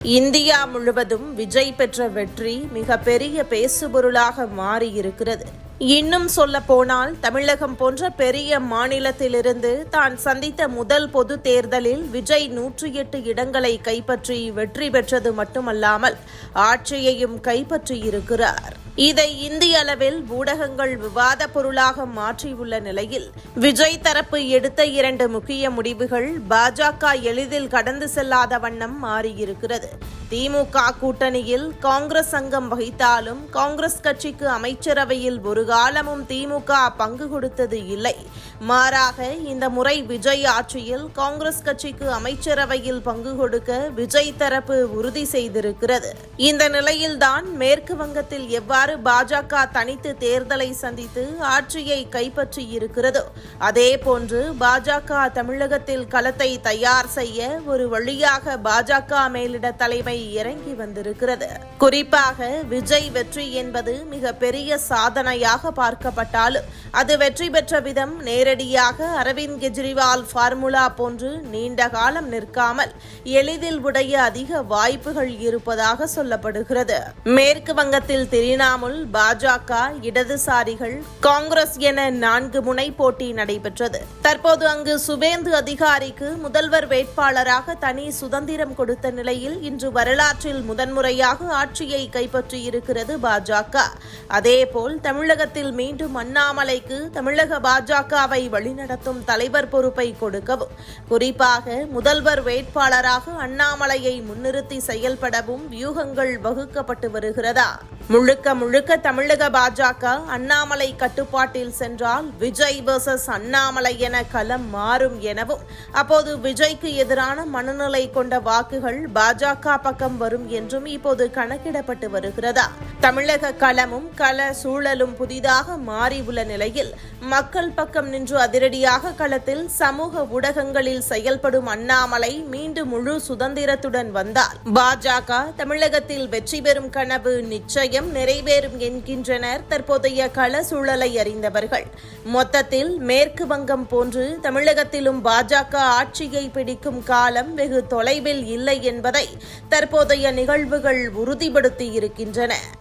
India முழுவதும் விஜய் பெற்ற வெற்றி மிகப்பெரிய பேசுபொருளாக மாறியிருக்கிறது. இன்னும் சொல்ல போனால் தமிழகம் போன்ற பெரிய மாநிலத்திலிருந்து தான் சந்தித்த முதல் பொது தேர்தலில் விஜய் 108 இடங்களை கைப்பற்றி வெற்றி பெற்றது மட்டுமல்லாமல் ஆட்சியையும் கைப்பற்றியிருக்கிறார். இதை இந்திய அளவில் ஊடகங்கள் விவாத பொருளாக மாற்றியுள்ள நிலையில் விஜய் தரப்பு எடுத்த 2 முக்கிய முடிவுகள் பாஜக எளிதில் கடந்து செல்லாத வண்ணம் மாறியிருக்கிறது. திமுக கூட்டணியில் காங்கிரஸ் அங்கம் வகித்தாலும் காங்கிரஸ் கட்சிக்கு அமைச்சரவையில் ஒரு காலமும் திமுக பங்கு கொடுத்தது இல்லை. மாறாக இந்த முறை விஜய் ஆட்சியில் காங்கிரஸ் கட்சிக்கு அமைச்சரவையில் பங்கு கொடுக்க விஜய் தரப்பு உறுதி செய்திருக்கிறது. இந்த நிலையில்தான் மேற்கு வங்கத்தில் எவ்வாறு பாஜக தனித்து தேர்தலை சந்தித்து ஆட்சியை கைப்பற்றியிருக்கிறதோ அதேபோன்று பாஜக தமிழகத்தில் களத்தை தயார் செய்ய ஒரு வழியாக பாஜக மேலிட தலைமை இறங்கி வந்திருக்கிறது. குறிப்பாக விஜய் வெற்றி என்பது மிக பெரிய சாதனையாக பார்க்கப்பட்டாலும் அது வெற்றி பெற்ற விதம் நேரடியாக அரவிந்த் கெஜ்ரிவால் ஃபார்முலா போன்று நீண்ட காலம் நிற்காமல் எளிதில் உடைய அதிக வாய்ப்புகள் இருப்பதாக சொல்லப்படுகிறது. மேற்கு வங்கத்தில் திரிணாமுல், பாஜக, இடதுசாரிகள், காங்கிரஸ் என 4 முனை போட்டி நடைபெற்றது. தற்போது அங்கு சுவேந்து அதிகாரிக்கு முதல்வர் வேட்பாளராக தனி சுதந்திரம் கொடுத்த நிலையில் இன்று வரலாற்றில் முதன்முறையாக ஆட்சியை கைப்பற்றியிருக்கிறது பாஜக. அதேபோல் தமிழகத்தில் மீண்டும் அண்ணாமலைக்கு தமிழக பாஜகவை வழிநடத்தும் தலைவர் பொறுப்பை கொடுக்கவும் குறிப்பாக முதல்வர் வேட்பாளராக அண்ணாமலையை முன்னிறுத்தி செயல்படவும் வியூகங்கள் வகுக்கப்பட்டு வருகிறதா? முழுக்க தமிழக பாஜக அண்ணாமலை கட்டுப்பாட்டில் சென்றால் விஜய் வெர்சஸ் அண்ணாமலை என களம் மாறும் எனவும் அப்போது விஜய்க்கு எதிரான மனநிலை கொண்ட வாக்குகள் பாஜக பக்கம் வரும் என்றும் இப்போது கணக்கிடப்பட்டு வருகிறதா? தமிழக களமும் கள சூழலும் புதிதாக மாறி உள்ள நிலையில் மக்கள் பக்கம் நின்று அதிரடியாக களத்தில் சமூக ஊடகங்களில் செயல்படும் அண்ணாமலை மீண்டும் முழு சுதந்திரத்துடன் வந்தால் பாஜக தமிழகத்தில் வெற்றி பெறும் கனவு நிச்சயம் நிறைவேறும் என்கின்றனர் தற்போதைய கள சூழலை அறிந்தவர்கள். மொத்தத்தில் மேற்கு வங்கம் போன்று தமிழகத்திலும் பாஜக ஆட்சியை பிடிக்கும் காலம் வெகு தொலைவில் இல்லை என்பதை தற்போதைய நிகழ்வுகள் உறுதிப்படுத்தி இருக்கின்றன.